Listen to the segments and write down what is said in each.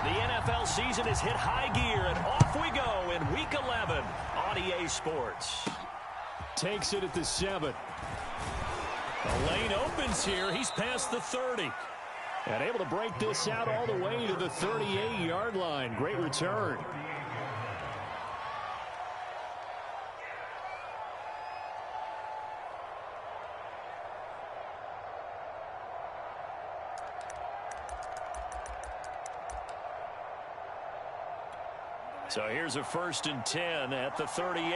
The NFL season has hit high gear, and off we go in Week 11 on EA Sports. Takes it at the 7. The lane opens here. He's past the 30. And able to break this out all the way to the 38-yard line. Great return. So here's a 1st and 10 at the 38.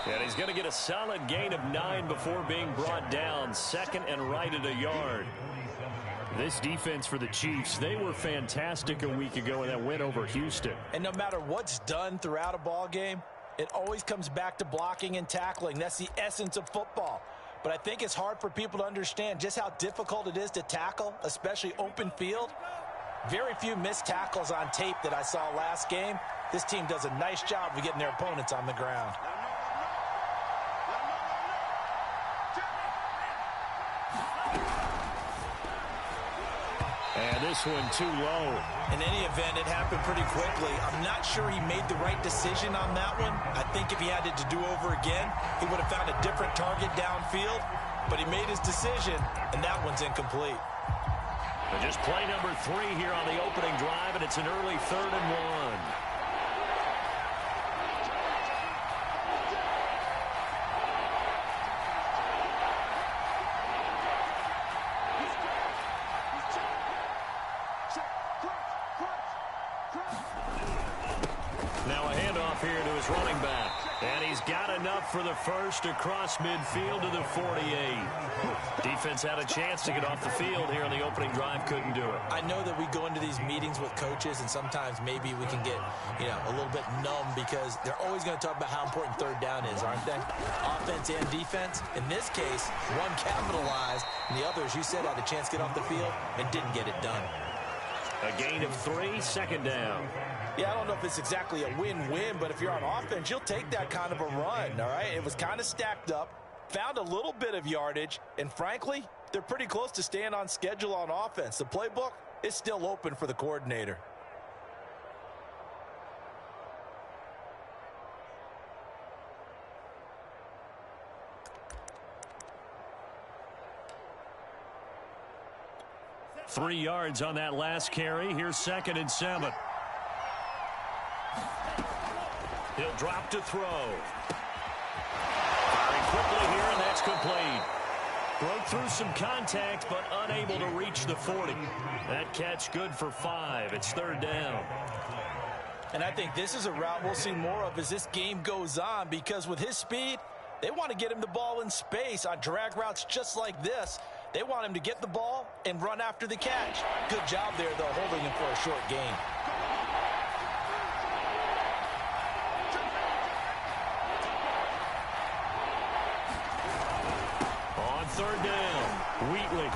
And he's going to get a solid gain of 9 before being brought down. 2nd and right at a yard. This defense for the Chiefs, they were fantastic a week ago in that win over Houston. And no matter what's done throughout a ball game, it always comes back to blocking and tackling. That's the essence of football. But I think it's hard for people to understand just how difficult it is to tackle, especially open field. Very few missed tackles on tape that I saw last game. This team does a nice job of getting their opponents on the ground. And this one too low. In any event, it happened pretty quickly. I'm not sure he made the right decision on that one. I think if he had it to do over again, he would have found a different target downfield. But he made his decision, and that one's incomplete. And just play number 3 here on the opening drive, and it's an early 3rd and 1. Running back, and he's got enough for the first across midfield to the 48. Defense had a chance to get off the field here on the opening drive, couldn't do it. I know that we go into these meetings with coaches, and sometimes maybe we can get, a little bit numb because they're always going to talk about how important 3rd down is, aren't they? Offense and defense. In this case, one capitalized, and the other, as you said, had a chance to get off the field and didn't get it done. A gain of 3, 2nd down. Yeah, I don't know if it's exactly a win-win, but if you're on offense, you'll take that kind of a run, all right? It was kind of stacked up, found a little bit of yardage, and frankly, they're pretty close to staying on schedule on offense. The playbook is still open for the coordinator. Three yards on that last carry. Here's 2nd and 7. He'll drop to throw. Firing quickly here, and that's complete. Broke through some contact, but unable to reach the 40. That catch good for 5. It's 3rd down. And I think this is a route we'll see more of as this game goes on, because with his speed, they want to get him the ball in space on drag routes just like this. They want him to get the ball and run after the catch. Good job there, though, holding him for a short gain. On 3rd down, Wheatley.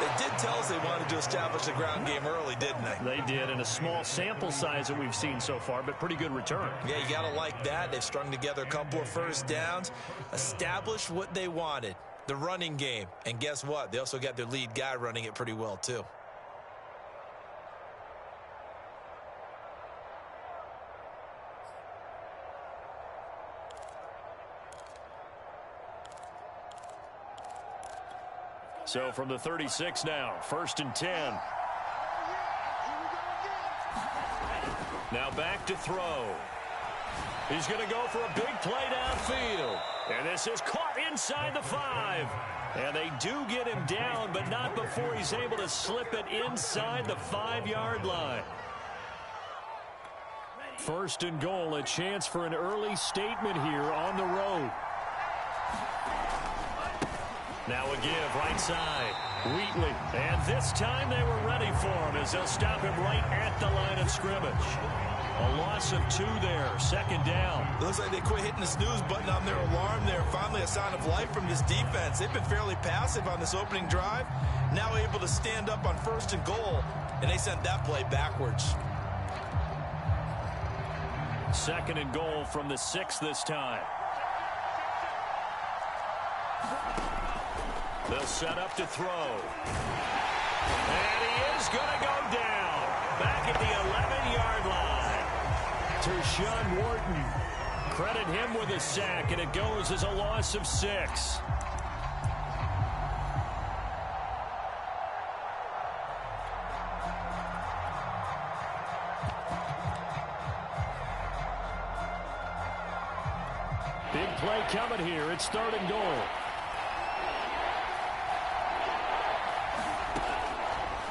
They did tell us they wanted to establish the ground game early, didn't they? They did, in a small sample size that we've seen so far, but pretty good return. Yeah, you got to like that. They've strung together a couple of 1st downs, established what they wanted, the running game. And guess what? They also got their lead guy running it pretty well, too. So from the 36 now, 1st and 10. Now back to throw. He's going to go for a big play downfield. And this is caught inside the 5. And they do get him down, but not before he's able to slip it inside the 5-yard line. 1st and goal, a chance for an early statement here on the road. Now a give right side. Wheatley. And this time they were ready for him as they'll stop him right at the line of scrimmage. A loss of 2 there. 2nd down. It looks like they quit hitting the snooze button on their alarm there. Finally a sign of life from this defense. They've been fairly passive on this opening drive. Now able to stand up on 1st and goal. And they sent that play backwards. Second and goal from the 6 this time. They'll set up to throw. And he is going to go down. Back at the 11-yard line. Tershawn Wharton. Credit him with a sack, and it goes as a loss of 6. Big play coming here. It's 3rd and goal.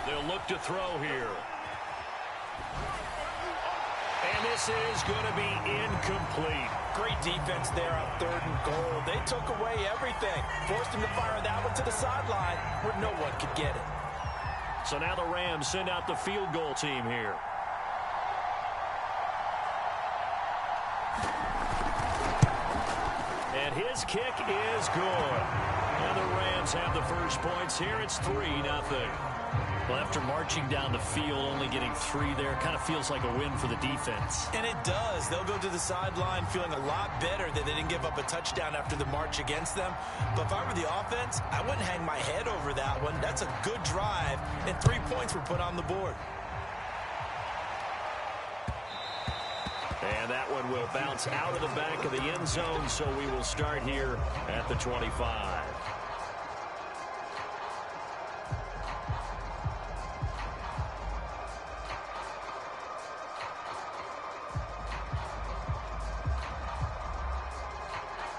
They'll look to throw here. And this is going to be incomplete. Great defense there on 3rd and goal. They took away everything. Forced him to fire that one to the sideline where no one could get it. So now the Rams send out the field goal team here. And his kick is good. And the Rams have the first points here. It's 3-0. Well, after marching down the field, only getting 3 there, kind of feels like a win for the defense. And it does. They'll go to the sideline feeling a lot better that they didn't give up a touchdown after the march against them. But if I were the offense, I wouldn't hang my head over that one. That's a good drive, and 3 points were put on the board. And that one will bounce out of the back of the end zone, so we will start here at the 25.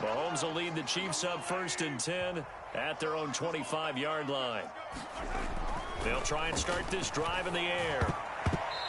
Mahomes will lead the Chiefs up 1st and 10 at their own 25-yard line. They'll try and start this drive in the air.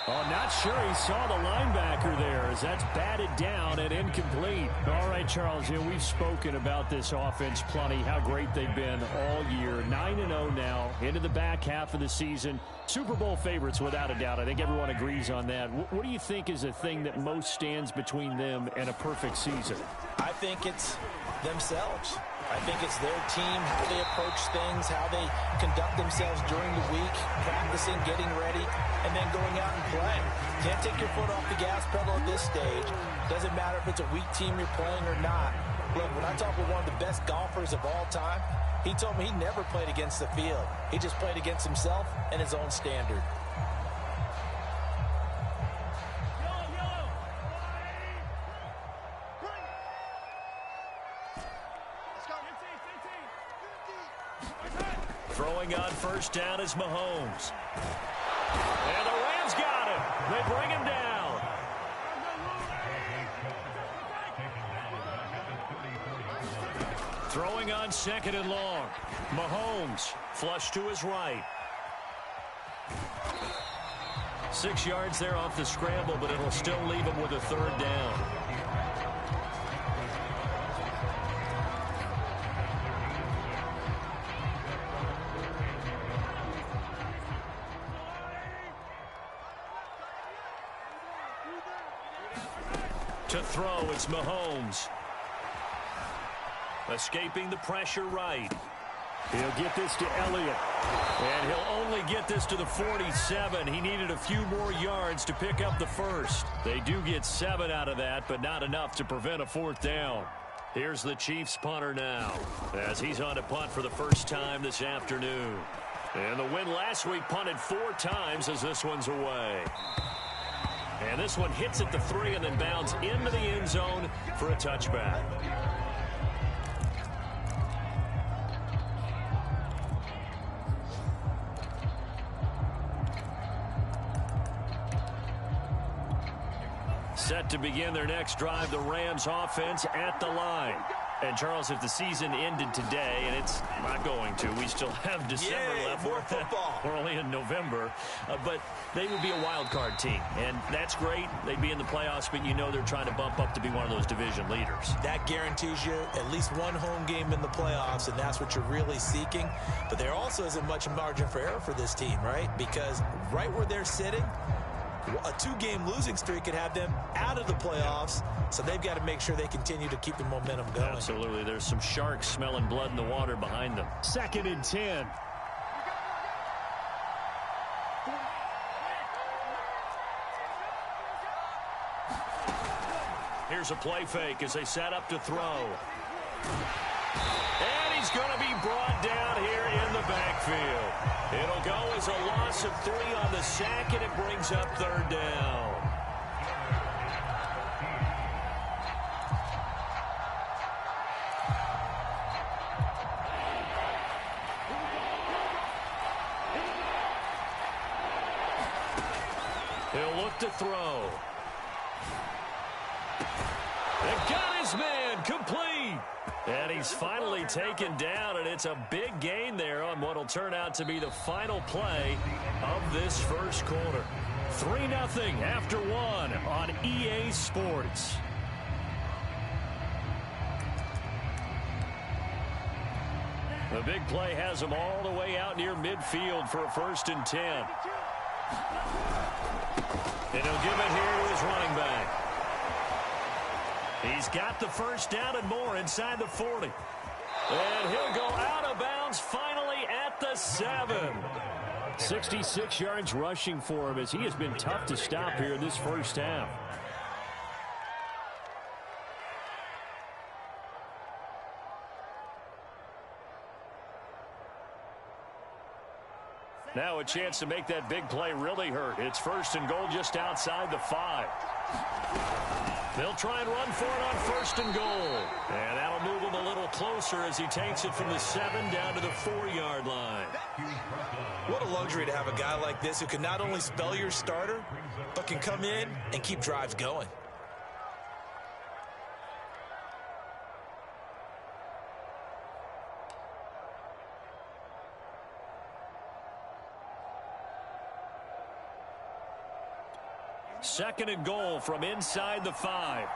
Oh, not sure he saw the linebacker there as that's batted down and incomplete. All right, Charles, we've spoken about this offense plenty, how great they've been all year. 9-0 now into the back half of the season. Super Bowl favorites without a doubt. I think everyone agrees on that. What do you think is the thing that most stands between them and a perfect season? I think it's themselves. I think it's their team, how they approach things, how they conduct themselves during the week, practicing, getting ready, and then going out and playing. Can't take your foot off the gas pedal at this stage. Doesn't matter if it's a weak team you're playing or not. Look, when I talk with one of the best golfers of all time, he told me he never played against the field. He just played against himself and his own standard. Throwing on 1st down is Mahomes. And the Rams got him. They bring him down. Throwing on 2nd and long. Mahomes flush to his right. 6 yards there off the scramble, but it'll still leave him with a 3rd down. To throw, it's Mahomes. Escaping the pressure right. He'll get this to Elliott. And he'll only get this to the 47. He needed a few more yards to pick up the 1st. They do get 7 out of that, but not enough to prevent a 4th down. Here's the Chiefs punter now, as he's on to punt for the first time this afternoon. And the win last week punted 4 times as this one's away. And this one hits at the 3 and then bounds into the end zone for a touchback. Set to begin their next drive, the Rams offense at the line. And, Charles, if the season ended today, and it's not going to, we still have December left. More football. We're only in November. But they would be a wild card team, and that's great. They'd be in the playoffs, but you know they're trying to bump up to be one of those division leaders. That guarantees you at least one home game in the playoffs, and that's what you're really seeking. But there also isn't much margin for error for this team, right? Because right where they're sitting, a 2-game losing streak could have them out of the playoffs, so they've got to make sure they continue to keep the momentum going. Absolutely. There's some sharks smelling blood in the water behind them. 2nd and 10. Here's a play fake as they set up to throw. And he's going to be brought down here in the backfield. It'll go as a loss of 3 on the sack, and it brings up 3rd down. He'll look to throw. They got his man complete. And he's finally taken down, and it's a big gain there on what will turn out to be the final play of this first quarter. 3-0 after 1 on EA Sports. The big play has him all the way out near midfield for a 1st and 10. And he'll give it here to his running back. He's got the 1st down and more inside the 40. And he'll go out of bounds finally at the 7. 66 yards rushing for him as he has been tough to stop here in this first half. Now a chance to make that big play really hurt. It's 1st and goal just outside the 5. They'll try and run for it on 1st and goal. And that'll move him a little closer as he takes it from the 7 down to the 4-yard line. What a luxury to have a guy like this who can not only spell your starter, but can come in and keep drives going. Second and goal from inside the 5.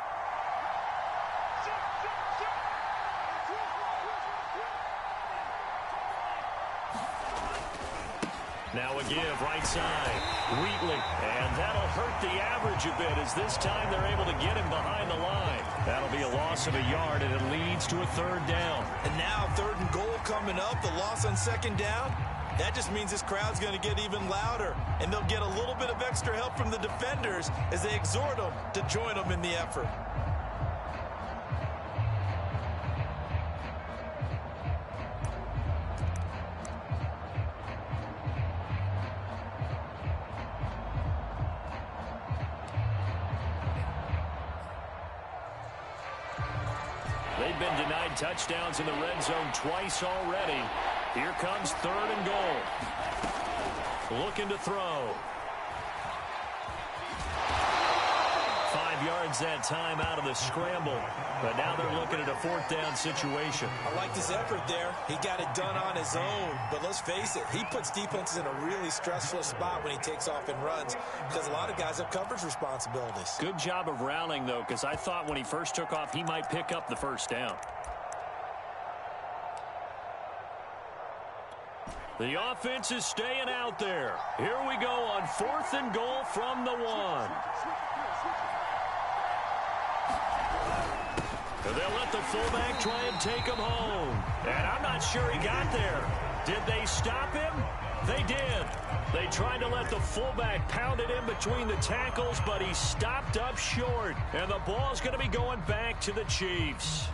Now a give right side. Wheatley. And that'll hurt the average a bit as this time they're able to get him behind the line. That'll be a loss of a yard, and it leads to a 3rd down. And now 3rd and goal coming up. The loss on 2nd down. That just means this crowd's going to get even louder, and they'll get a little bit of extra help from the defenders as they exhort them to join them in the effort. They've been denied touchdowns in the red zone twice already. Here comes 3rd and goal. Looking to throw. 5 yards that time out of the scramble. But now they're looking at a 4th down situation. I like his effort there. He got it done on his own. But let's face it, he puts defenses in a really stressful spot when he takes off and runs because a lot of guys have coverage responsibilities. Good job of rounding, though, because I thought when he first took off, he might pick up the 1st down. The offense is staying out there. Here we go on 4th and goal from the 1. They'll let the fullback try and take him home. And I'm not sure he got there. Did they stop him? They did. They tried to let the fullback pound it in between the tackles, but he stopped up short. And the ball's going to be going back to the Chiefs.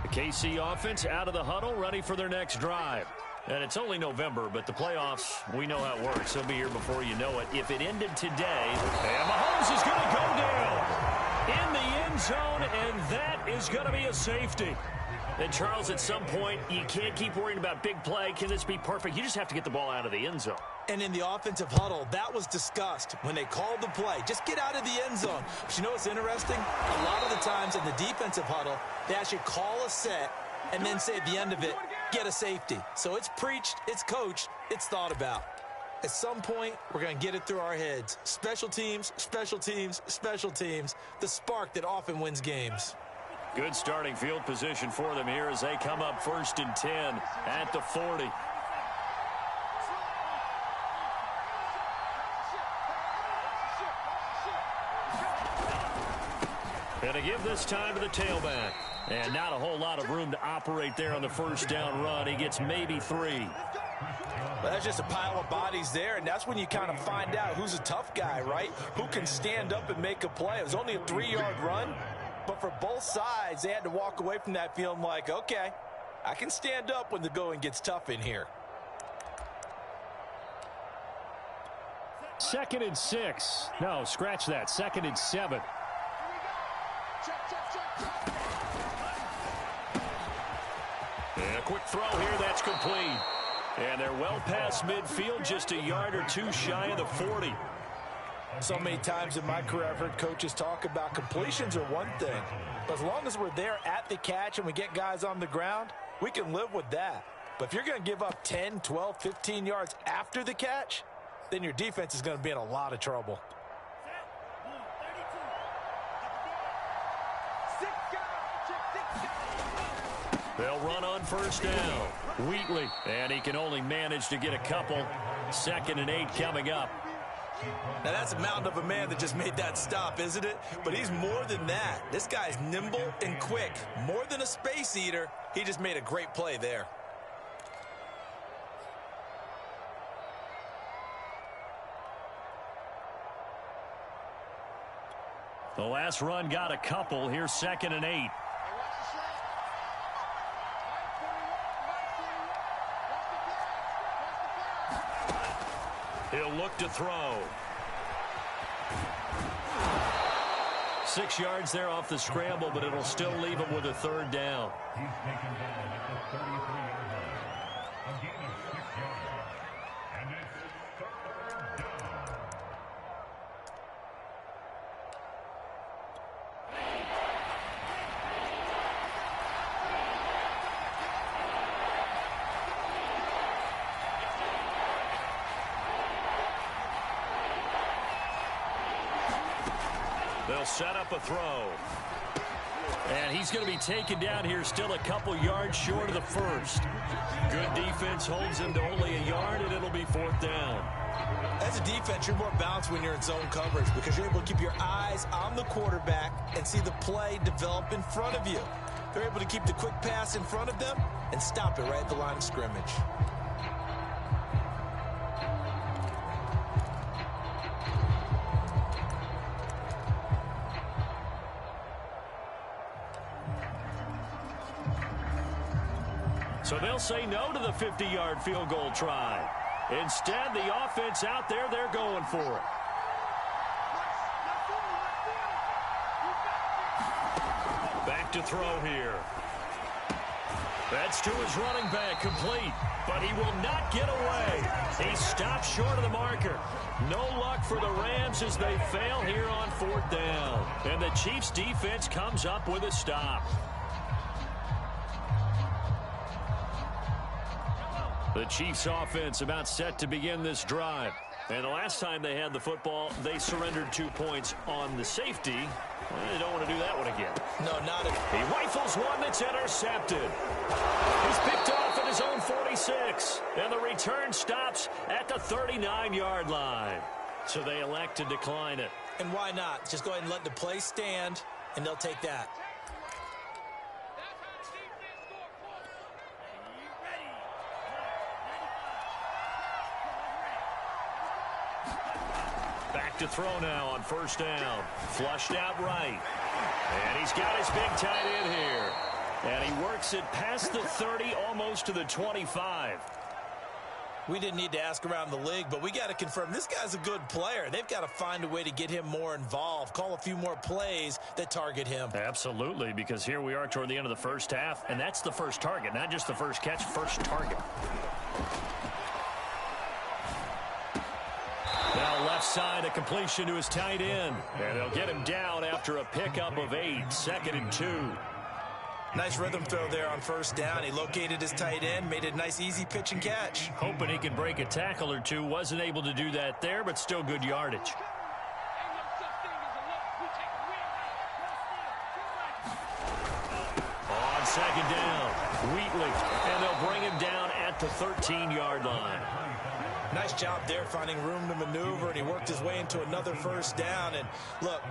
The KC offense out of the huddle, ready for their next drive. And it's only November, but the playoffs, we know how it works. They'll be here before you know it. If it ended today, and Mahomes is going to go down in the end zone, and that is going to be a safety. And, Charles, at some point, you can't keep worrying about big play. Can this be perfect? You just have to get the ball out of the end zone. And in the offensive huddle, that was discussed when they called the play. Just get out of the end zone. But you know what's interesting? A lot of the times in the defensive huddle, they actually call a set and then say at the end of it, get a safety. So it's preached, it's coached, it's thought about. At some point, we're going to get it through our heads. Special teams, special teams, special teams. The spark that often wins games. Good starting field position for them here as they come up 1st and 10 at the 40. And to give this time to the tailback. And not a whole lot of room to operate there on the 1st down run. He gets maybe 3. Well, that's just a pile of bodies there, and that's when you kind of find out who's a tough guy, right? Who can stand up and make a play. It was only a 3-yard run, but for both sides, they had to walk away from that feeling like, okay, I can stand up when the going gets tough in here. 2nd and 6. No, scratch that. 2nd and 7. And a quick throw here, that's complete. And they're well past midfield, just a yard or two shy of the 40. So many times in my career I've heard coaches talk about completions are one thing. But as long as we're there at the catch and we get guys on the ground, we can live with that. But if you're going to give up 10, 12, 15 yards after the catch, then your defense is going to be in a lot of trouble. They'll run on first down. Wheatley, and he can only manage to get a couple. 2nd and 8 coming up. Now that's a mountain of a man that just made that stop, isn't it? But he's more than that. This guy's nimble and quick. More than a space eater. He just made a great play there. The last run got a couple. Here's 2nd and 8. He'll look to throw. 6 yards there off the scramble, but it'll still leave him with a 3rd down. He's taken down at the 33-yard line. A gain of 6 yards. And it's 3rd down. They'll set up a throw. And he's going to be taken down here, still a couple yards short of the 1st. Good defense holds him to only a yard, and it'll be 4th down. As a defense, you're more balanced when you're in zone coverage because you're able to keep your eyes on the quarterback and see the play develop in front of you. They're able to keep the quick pass in front of them and stop it right at the line of scrimmage. So they'll say no to the 50-yard field goal try. Instead, the offense out there, they're going for it. Back to throw here. That's to his running back, complete. But he will not get away. He stopped short of the marker. No luck for the Rams as they fail here on 4th down. And the Chiefs' defense comes up with a stop. The Chiefs offense about set to begin this drive. And the last time they had the football, they surrendered 2 points on the safety. Well, they don't want to do that one again. No, not at all. He rifles one that's intercepted. He's picked off at his own 46. And the return stops at the 39-yard line. So they elect to decline it. And why not? Just go ahead and let the play stand, and they'll take that. Back to throw now on first down. Flushed out right. And he's got his big tight end here. And he works it past the 30, almost to the 25. We didn't need to ask around the league, but we got to confirm this guy's a good player. They've got to find a way to get him more involved, call a few more plays that target him. Absolutely, because here we are toward the end of the first half, and that's the first target, not just the first catch, first target. Now left side, a completion to his tight end. And they'll get him down after a pickup of 8, 2nd and 2. Nice rhythm throw there on first down. He located his tight end, made it a nice easy pitch and catch. Hoping he could break a tackle or two. Wasn't able to do that there, but still good yardage. On second down, Wheatley. And they'll bring him down at the 13-yard line. Nice job there finding room to maneuver, and he worked his way into another first down. And look,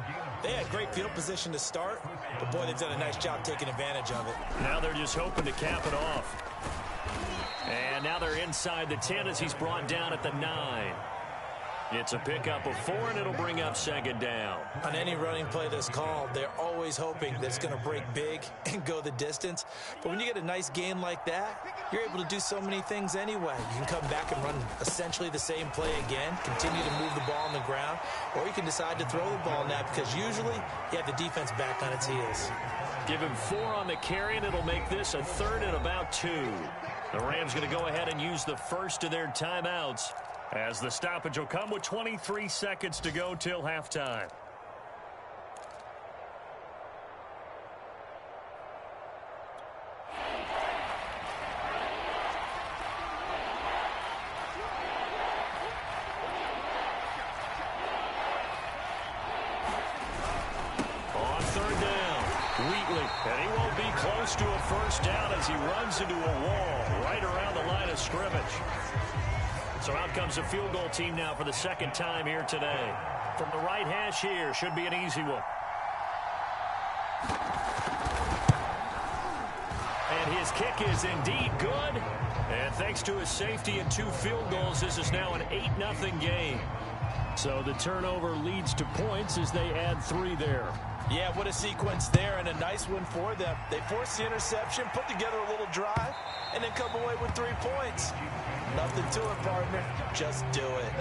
they had great field position to start, but boy, they've done a nice job taking advantage of it. Now they're just hoping to cap it off. And now they're inside the 10 as he's brought down at the 9. It's a pickup of 4, and it'll bring up second down. On any running play that's called, they're always hoping that it's going to break big and go the distance. But when you get a nice gain like that, you're able to do so many things anyway. You can come back and run essentially the same play again, continue to move the ball on the ground, or you can decide to throw the ball now because usually you have the defense back on its heels. Give him 4 on the carry, and it'll make this a 3rd and about 2. The Rams going to go ahead and use the first of their timeouts, as the stoppage will come with 23 seconds to go till halftime. On 3rd down, Wheatley, and he won't be close to a first down as he runs into a wall right around the line of scrimmage. So out comes a field goal team now for the second time here today. From the right hash here, should be an easy one. And his kick is indeed good. And thanks to his safety and 2 field goals, this is now an 8-0 game. So the turnover leads to points as they add 3 there. Yeah, what a sequence there, and a nice one for them. They force the interception, put together a little drive, and then come away with 3 points. Nothing to it, partner. Just do it.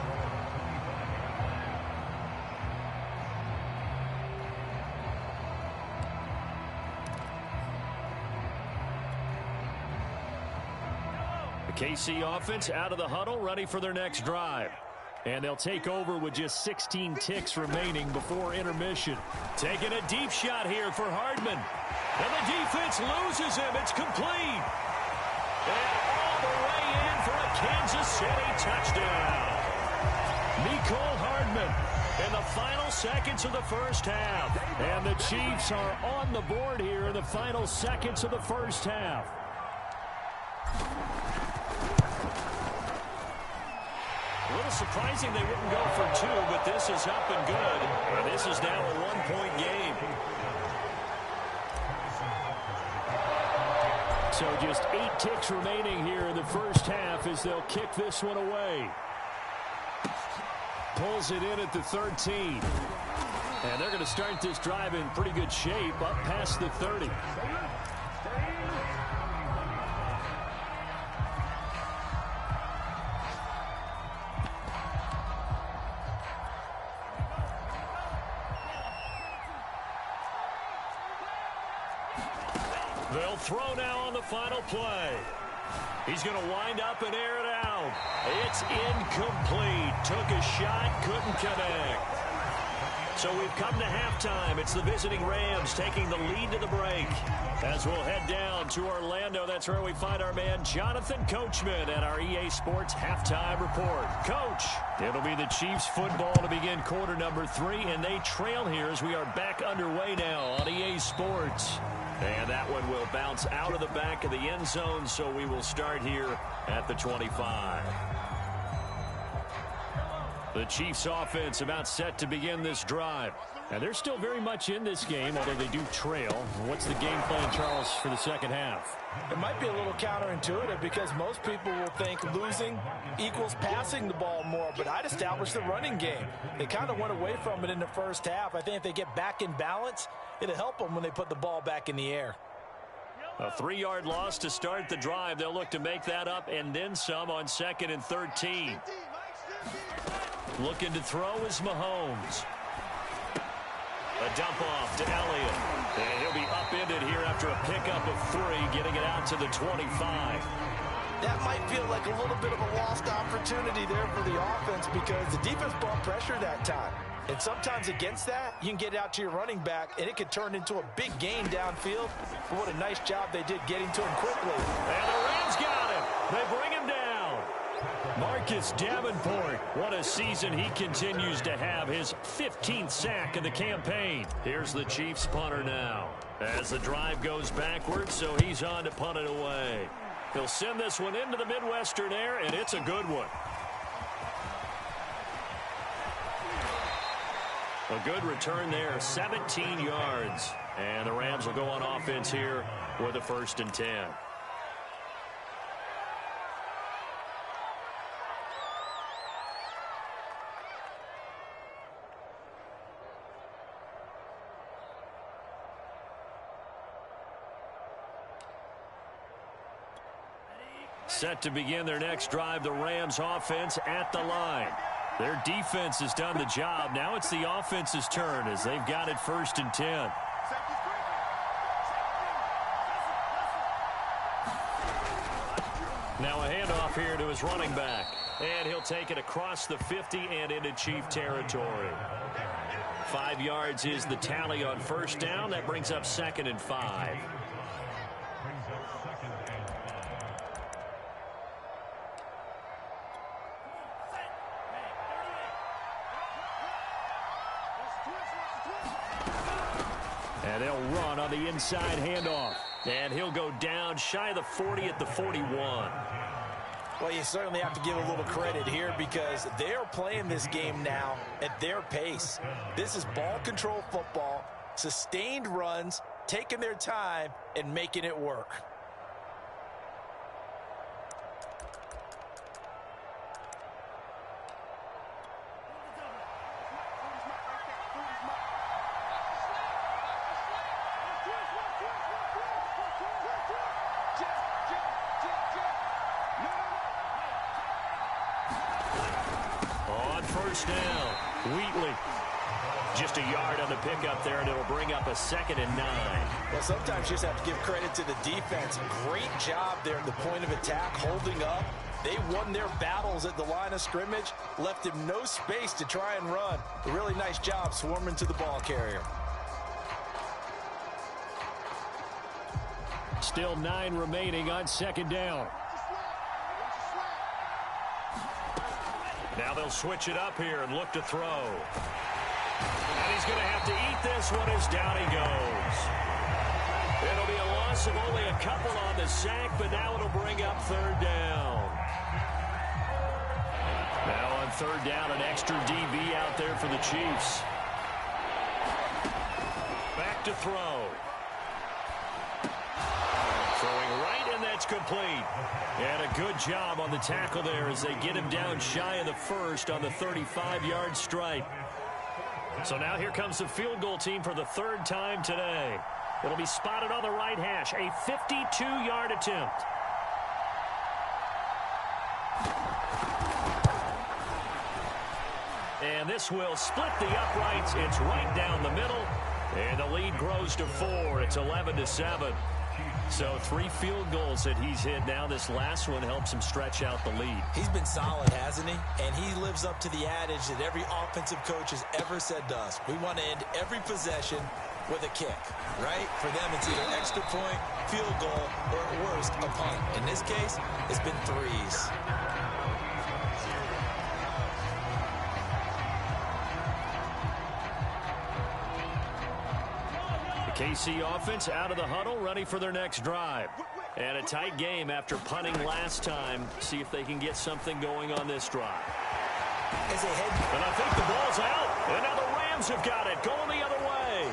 The KC offense out of the huddle, ready for their next drive. And they'll take over with just 16 ticks remaining before intermission. Taking a deep shot here for Hardman. And the defense loses him. It's complete. And all the way in for a Kansas City touchdown. Mecole Hardman in the final seconds of the first half. And the Chiefs are on the board here in the final seconds of the first half. A little surprising they wouldn't go for 2, but this is up and good. And this is now a 1-point game. So just 8 ticks remaining here in the first half as they'll kick this one away. Pulls it in at the 13. And they're going to start this drive in pretty good shape up past the 30. They'll throw now on the final play. He's going to wind up and air it out. It's incomplete. Took a shot, couldn't connect. So we've come to halftime. It's the visiting Rams taking the lead to the break. As we'll head down to Orlando, that's where we find our man Jonathan Coachman at our EA Sports Halftime Report. Coach, it'll be the Chiefs football to begin quarter number 3, and they trail here as we are back underway now on EA Sports. And that one will bounce out of the back of the end zone, so we will start here at the 25. The Chiefs offense about set to begin this drive. And they're still very much in this game, although they do trail. What's the game plan, Charles, for the second half? It might be a little counterintuitive because most people will think losing equals passing the ball more, but I'd establish the running game. They kind of went away from it in the first half. I think if they get back in balance, it'll help them when they put the ball back in the air. A 3-yard loss to start the drive. They'll look to make that up and then some on 2nd and 13. Looking to throw is Mahomes. A dump off to Elliott. And he'll be upended here after a pickup of 3, getting it out to the 25. That might feel like a little bit of a lost opportunity there for the offense because the defense brought pressure that time. And sometimes against that, you can get out to your running back, and it could turn into a big gain downfield. But what a nice job they did getting to him quickly. And the Rams got him. They bring him down. Marcus Davenport, what a season he continues to have. His 15th sack of the campaign. Here's the Chiefs punter now. As the drive goes backwards, so he's on to punt it away. He'll send this one into the Midwestern air, and it's a good one. A good return there, 17 yards. And the Rams will go on offense here with a 1st and 10. Set to begin their next drive, the Rams offense at the line. Their defense has done the job. Now it's the offense's turn as they've got it 1st and 10. Now a handoff here to his running back. And he'll take it across the 50 and into Chief territory. 5 yards is the tally on 1st down. That brings up 2nd and 5. And they'll run on the inside handoff. And he'll go down shy of the 40 at the 41. Well, you certainly have to give a little credit here because they're playing this game now at their pace. This is ball control football, sustained runs, taking their time, and making it work. First down, Wheatley. Just a yard on the pickup there, and it'll bring up a 2nd and 9. Well, sometimes you just have to give credit to the defense. Great job there at the point of attack, holding up. They won their battles at the line of scrimmage, left him no space to try and run. A really nice job swarming to the ball carrier. Still 9 remaining on 2nd down. Now they'll switch it up here and look to throw. And he's going to have to eat this one as down he goes. It'll be a loss of only a couple on the sack, but now it'll bring up 3rd down. Now on 3rd down, an extra DB out there for the Chiefs. Back to throw. Throwing right, and that's complete. And a good job on the tackle there as they get him down shy of the 1st on the 35-yard stripe. So now here comes the field goal team for the 3rd time today. It'll be spotted on the right hash, a 52-yard attempt. And this will split the uprights. It's right down the middle. And the lead grows to 4. It's 11-7. So 3 field goals that he's hit now. This last one helps him stretch out the lead. He's been solid, hasn't he? And he lives up to the adage that every offensive coach has ever said to us. We want to end every possession with a kick, right? For them, it's either extra point, field goal, or at worst, a punt. In this case, it's been 3s. KC offense out of the huddle, ready for their next drive. And a tight game after punting last time. See if they can get something going on this drive. And I think the ball's out. And now the Rams have got it, going the other way.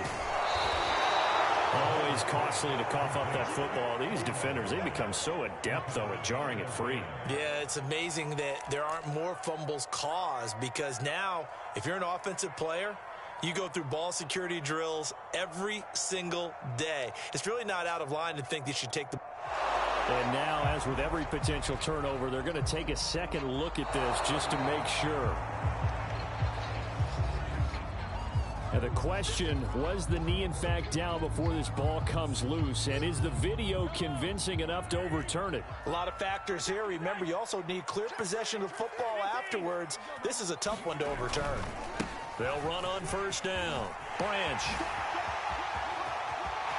Always costly to cough up that football. These defenders, they become so adept, though, at jarring it free. Yeah, it's amazing that there aren't more fumbles caused because now, if you're an offensive player, you go through ball security drills every single day. It's really not out of line to think they should take the... And now, as with every potential turnover, they're going to take a second look at this just to make sure. Now the question, was the knee in fact down before this ball comes loose? And is the video convincing enough to overturn it? A lot of factors here. Remember, you also need clear possession of football afterwards. This is a tough one to overturn. They'll run on 1st down. Branch.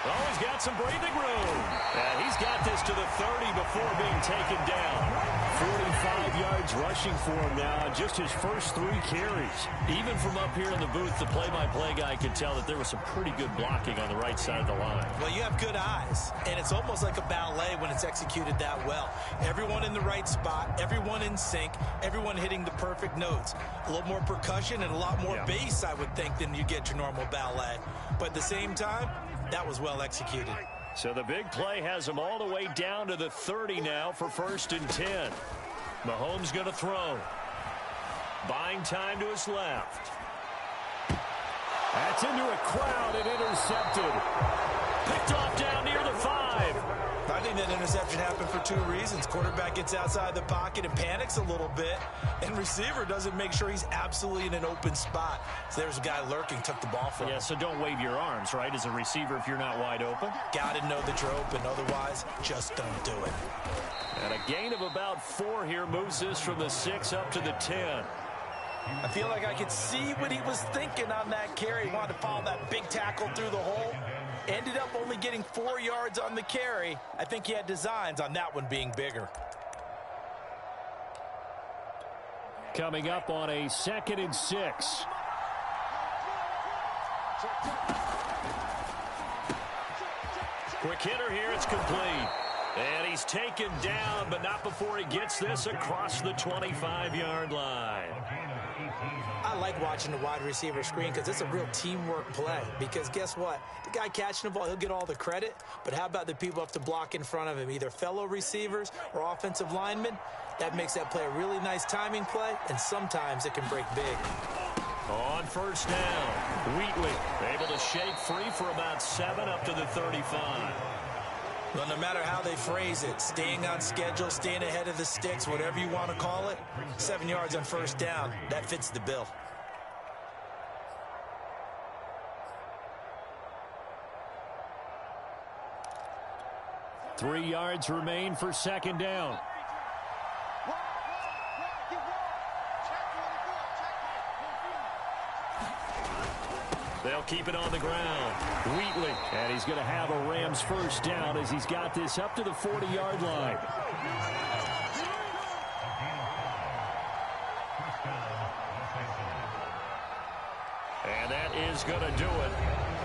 Oh, he's got some breathing room. And he's got this to the 30 before being taken down. 45 yards rushing for him now on just his first 3 carries. Even from up here in the booth, the play-by-play guy could tell that there was some pretty good blocking on the right side of the line. Well, you have good eyes, and it's almost like a ballet when it's executed that well. Everyone in the right spot, everyone in sync, everyone hitting the perfect notes. A little more percussion and a lot more bass, I would think, than you get your normal ballet. But at the same time, that was well executed. So the big play has him all the way down to the 30 now for 1st and 10. Mahomes going to throw. Buying time to his left. That's into a crowd and intercepted. Picked off down near the 5. I think that interception happened for 2 reasons. Quarterback gets outside the pocket and panics a little bit, and receiver doesn't make sure he's absolutely in an open spot. So there's a guy lurking, took the ball from him. Yeah, so don't wave your arms, right, as a receiver if you're not wide open. Got to know that you're open. Otherwise, just don't do it. And a gain of about 4 here moves this from the 6 up to the 10. I feel like I could see what he was thinking on that carry. He wanted to follow that big tackle through the hole. Ended up only getting 4 yards on the carry. I think he had designs on that one being bigger. Coming up on a 2nd and 6. Quick hitter here, it's complete. And he's taken down, but not before he gets this across the 25-yard line. I like watching the wide receiver screen because it's a real teamwork play. Because guess what? The guy catching the ball, he'll get all the credit. But how about the people have to block in front of him, either fellow receivers or offensive linemen? That makes that play a really nice timing play, and sometimes it can break big. On first down, Wheatley able to shake free for about 7 up to the 35. Well, no matter how they phrase it, staying on schedule, staying ahead of the sticks, whatever you want to call it, 7 yards on first down, that fits the bill. Three yards remain for 2nd down. They'll keep it on the ground. Wheatley, and he's going to have a Rams first down as he's got this up to the 40-yard line. And that is going to do it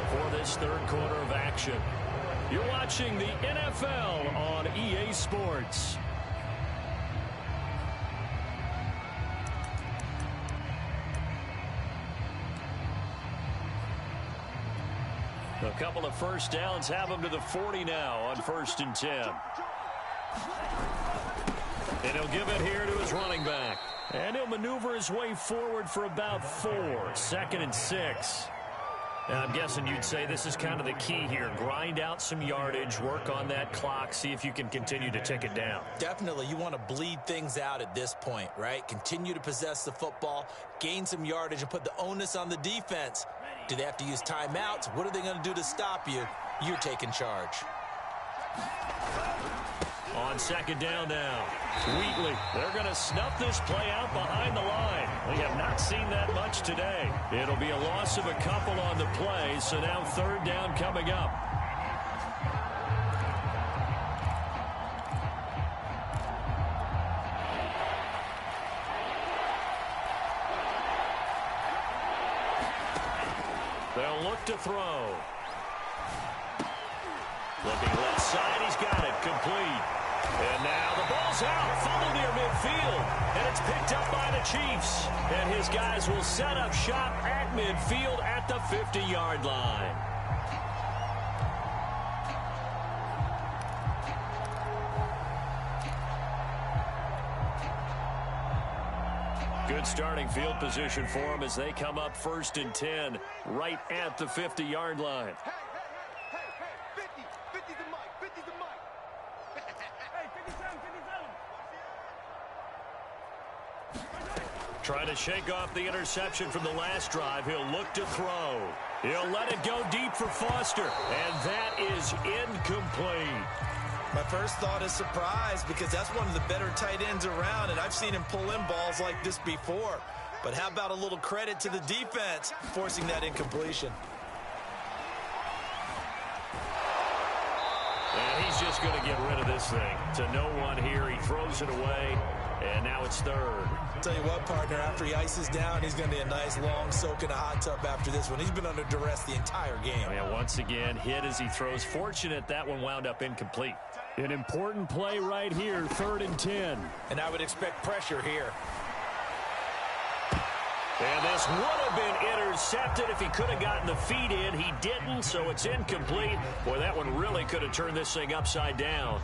for this 3rd quarter of action. You're watching the NFL on EA Sports. A couple of first downs have him to the 40 now on 1st and 10. And he'll give it here to his running back. And he'll maneuver his way forward for about 4. 2nd and 6. And I'm guessing you'd say this is kind of the key here. Grind out some yardage, work on that clock, see if you can continue to tick it down. Definitely, you want to bleed things out at this point, right? Continue to possess the football, gain some yardage, and put the onus on the defense. Do they have to use timeouts? What are they going to do to stop you? You're taking charge. On 2nd down now, Wheatley. They're going to snuff this play out behind the line. We have not seen that much today. It'll be a loss of a couple on the play, so now 3rd down coming up. They'll look to throw. Looking left side, he's got it, complete. And now the ball's out, fumble near midfield, and it's picked up by the Chiefs. And his guys will set up shop at midfield at the 50-yard line. Good starting field position for them as they come up 1st and 10 right at the 50-yard line. Trying to shake off the interception from the last drive. He'll look to throw. He'll let it go deep for Foster. And that is incomplete. My first thought is surprise because that's one of the better tight ends around, and I've seen him pull in balls like this before. But how about a little credit to the defense forcing that incompletion? And he's just going to get rid of this thing. To no one here, he throws it away, and now it's 3rd. Tell you what, partner, after he ices down, he's going to be a nice long soak in a hot tub after this one. He's been under duress the entire game. And once again, hit as he throws. Fortunate that one wound up incomplete. An important play right here, 3rd and 10. And I would expect pressure here. And this would have been intercepted if he could have gotten the feet in. He didn't, so it's incomplete. Boy, that one really could have turned this thing upside down.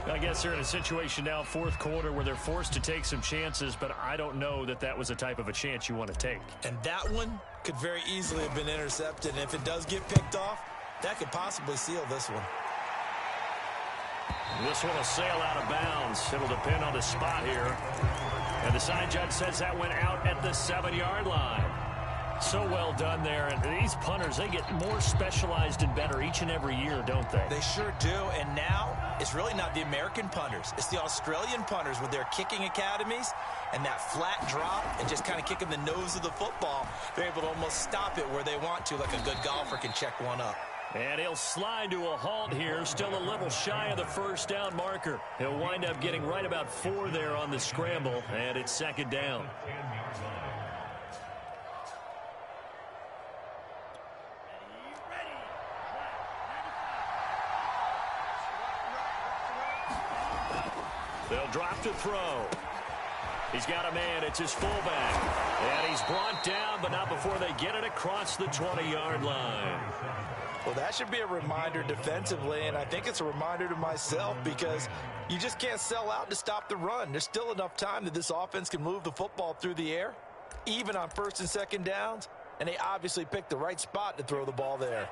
I guess they're in a situation now, 4th quarter, where they're forced to take some chances, but I don't know that that was the type of a chance you want to take. And that one could very easily have been intercepted. And if it does get picked off, that could possibly seal this one. This one will sail out of bounds. It'll depend on the spot here. And the side judge says that went out at the 7-yard line. So well done there. And these punters, they get more specialized and better each and every year, don't they? They sure do. And now it's really not the American punters. It's the Australian punters with their kicking academies and that flat drop and just kind of kicking the nose of the football. They're able to almost stop it where they want to, like a good golfer can check one up. And he'll slide to a halt here, still a little shy of the first down marker. He'll wind up getting right about 4 there on the scramble, and it's second down. They'll drop to throw. He's got a man. It's his fullback. And he's brought down, but not before they get it across the 20-yard line. Well, that should be a reminder defensively, and I think it's a reminder to myself because you just can't sell out to stop the run. There's still enough time that this offense can move the football through the air, even on first and second downs, and they obviously picked the right spot to throw the ball there.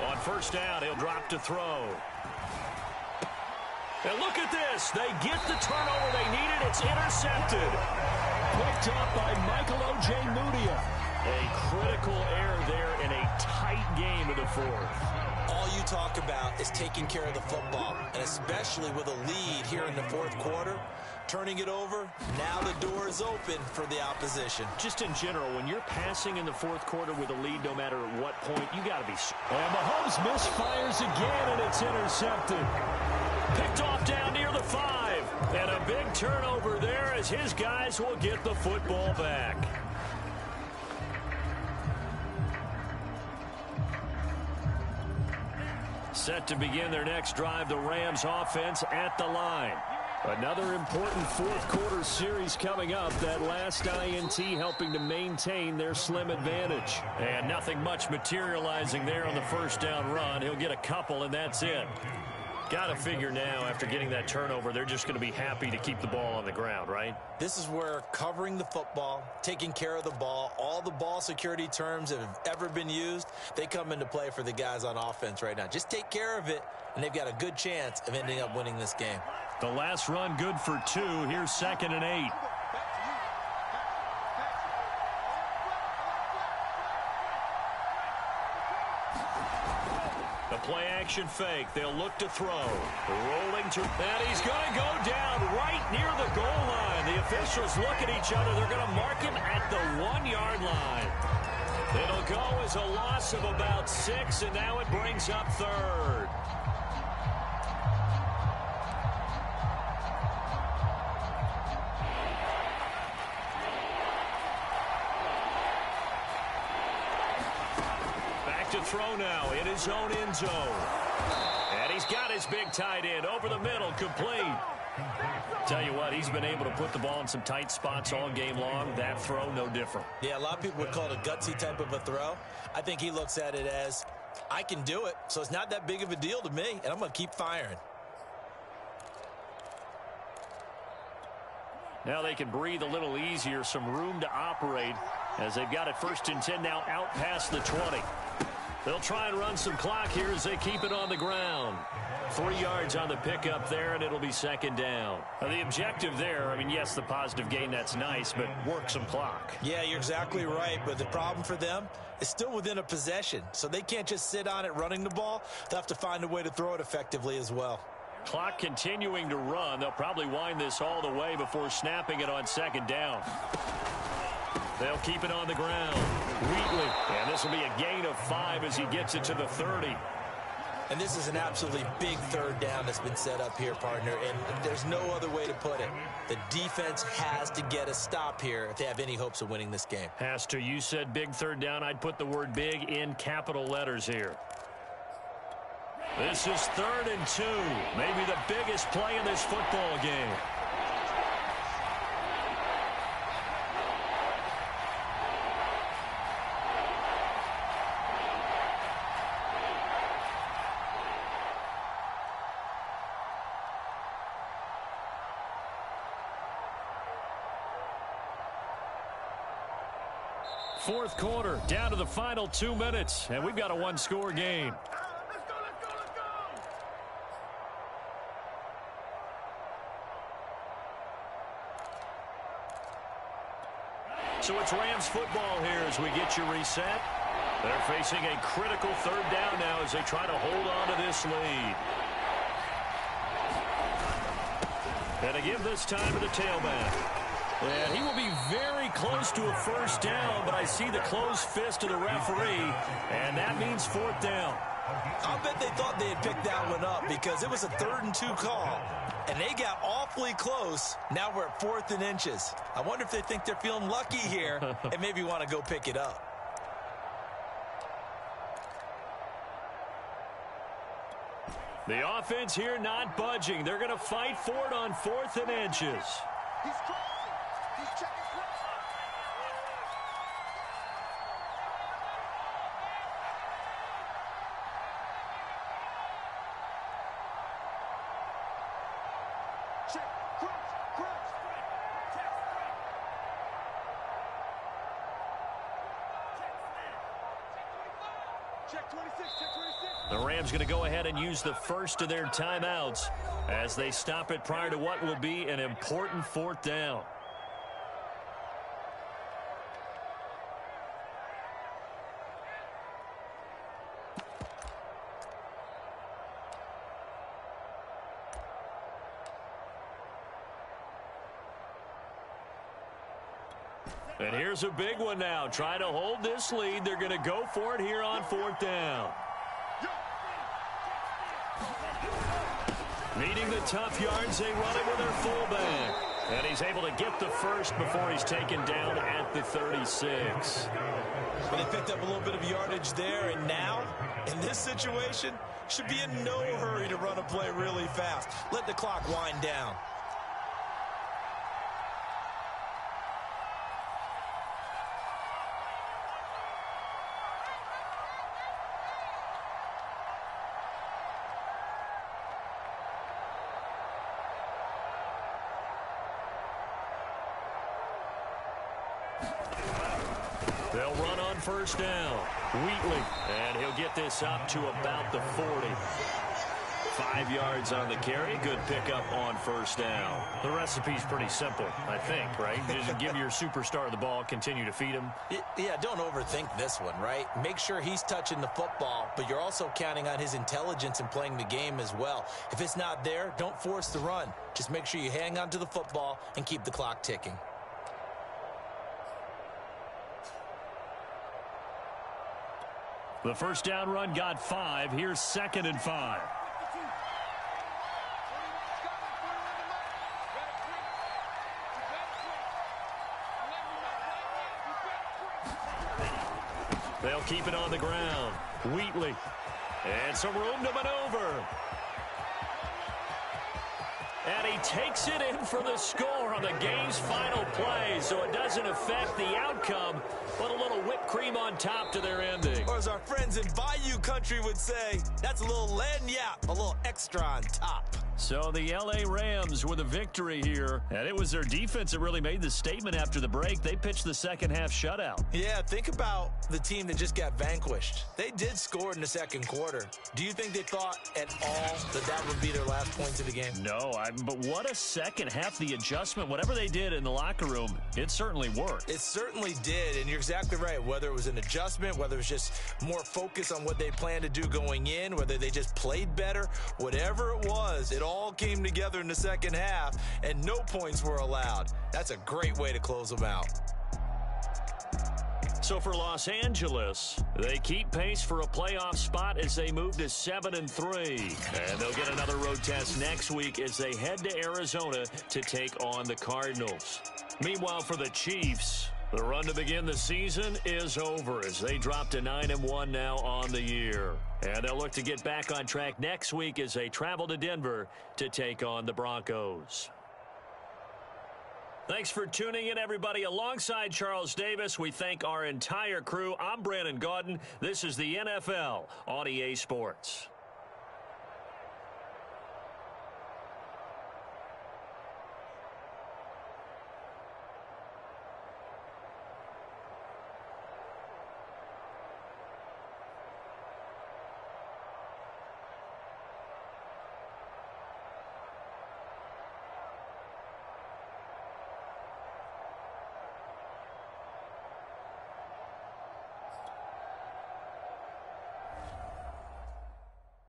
On first down, he'll drop to throw. And look at this. They get the turnover they needed. It's intercepted. Picked up by Michael Ojemudia. A critical error there in a tight game of the fourth. All you talk about is taking care of the football, and especially with a lead here in the fourth quarter, turning it over, now the door is open for the opposition. Just in general, when you're passing in the fourth quarter with a lead, no matter at what point, you got to be. And Mahomes misfires again, and it's intercepted. Picked off down near the 5. And a big turnover there as his guys will get the football back. Set to begin their next drive, the Rams offense at the line. Another important fourth quarter series coming up. That last INT helping to maintain their slim advantage. And nothing much materializing there on the first down run. He'll get a couple, and that's it. Got to figure now, after getting that turnover, they're just going to be happy to keep the ball on the ground, right? This is where covering the football, taking care of the ball, all the ball security terms that have ever been used, they come into play for the guys on offense right now. Just take care of it, and they've got a good chance of ending up winning this game. The last run good for 2. Here's 2nd and 8. The play action fake. They'll look to throw. Rolling to, and he's going to go down right near the goal line. The officials look at each other. They're going to mark him at the 1-yard line. It'll go as a loss of about 6, and now it brings up 3rd. To throw now in his own end zone. And he's got his big tight end over the middle, complete. Tell you what, he's been able to put the ball in some tight spots all game long. That throw, no different. Yeah, a lot of people would call it a gutsy type of a throw. I think he looks at it as, I can do it, so it's not that big of a deal to me, and I'm going to keep firing. Now they can breathe a little easier, some room to operate as they've got it 1st and 10 now out past the 20. They'll try and run some clock here as they keep it on the ground. 3 yards on the pickup there, and it'll be 2nd down. Now the objective there, I mean, yes, the positive gain, that's nice, but work some clock. Yeah, you're exactly right, but the problem for them is still within a possession, so they can't just sit on it running the ball. They'll have to find a way to throw it effectively as well. Clock continuing to run. They'll probably wind this all the way before snapping it on 2nd down. They'll keep it on the ground. Wheatley, and this will be a gain of 5 as he gets it to the 30. And this is an absolutely big 3rd down that's been set up here, partner, and there's no other way to put it. The defense has to get a stop here if they have any hopes of winning this game. Has to. You said big 3rd down. I'd put the word big in capital letters here. This is 3rd and 2. Maybe the biggest play in this football game. fourth quarter, down to the final 2 minutes, and we've got a one-score game. So it's Rams football here as we get you reset. They're facing a critical third down now as they try to hold on to this lead. And to give this time to the tailback. And he will be very close to a first down, but I see the closed fist of the referee, and that means fourth down. I'll bet they thought they had picked that one up because it was a 3rd and 2 call, and they got awfully close. Now we're at 4th and inches. I wonder if they think they're feeling lucky here and maybe want to go pick it up. The offense here not budging. They're going to fight for it on 4th and inches. He's crossing. He's checking. Check. Cross. Check 26. Check 26. The Rams going to go ahead and use the first of their timeouts as they stop it prior to what will be an important fourth down. And here's a big one now. Trying to hold this lead. They're going to go for it here on fourth down. Needing the tough yards, they run it with their fullback. And he's able to get the first before he's taken down at the 36. Well, they picked up a little bit of yardage there, and now, in this situation, should be in no hurry to run a play really fast. Let the clock wind down. They'll run on first down. Wheatley, and he'll get this up to about the 40. 5 yards on the carry. Good pickup on first down. The recipe's pretty simple, I think, right? Just give your superstar the ball, continue to feed him. Yeah, don't overthink this one, right? Make sure he's touching the football, but you're also counting on his intelligence in playing the game as well. If it's not there, don't force the run. Just make sure you hang on to the football and keep the clock ticking. The first down run got 5. Here's 2nd and 5. They'll keep it on the ground. Wheatley. And some room to maneuver. And he takes it in for the score on the game's final play, so it doesn't affect the outcome, but a little whipped cream on top to their ending. Or as our friends in Bayou Country would say, that's a little lagniappe, a little extra on top. So the L.A. Rams with a victory here, and it was their defense that really made the statement after the break. They pitched the second half shutout. Yeah, think about the team that just got vanquished. They did score in the second quarter. Do you think they thought at all that that would be their last points of the game? No, but what a second half. The adjustment, whatever they did in the locker room, it certainly worked. It certainly did, and you're exactly right. Whether it was an adjustment, whether it was just more focus on what they planned to do going in, whether they just played better, whatever it was, it all came together in the second half, and no points were allowed. That's a great way to close them out. So for Los Angeles, they keep pace for a playoff spot as they move to 7-3. And they'll get another road test next week as they head to Arizona to take on the Cardinals. Meanwhile, for the Chiefs, the run to begin the season is over as they drop to 9-1 now on the year. And they'll look to get back on track next week as they travel to Denver to take on the Broncos. Thanks for tuning in, everybody. Alongside Charles Davis, we thank our entire crew. I'm Brandon Gaudin. This is the NFL on EA Sports.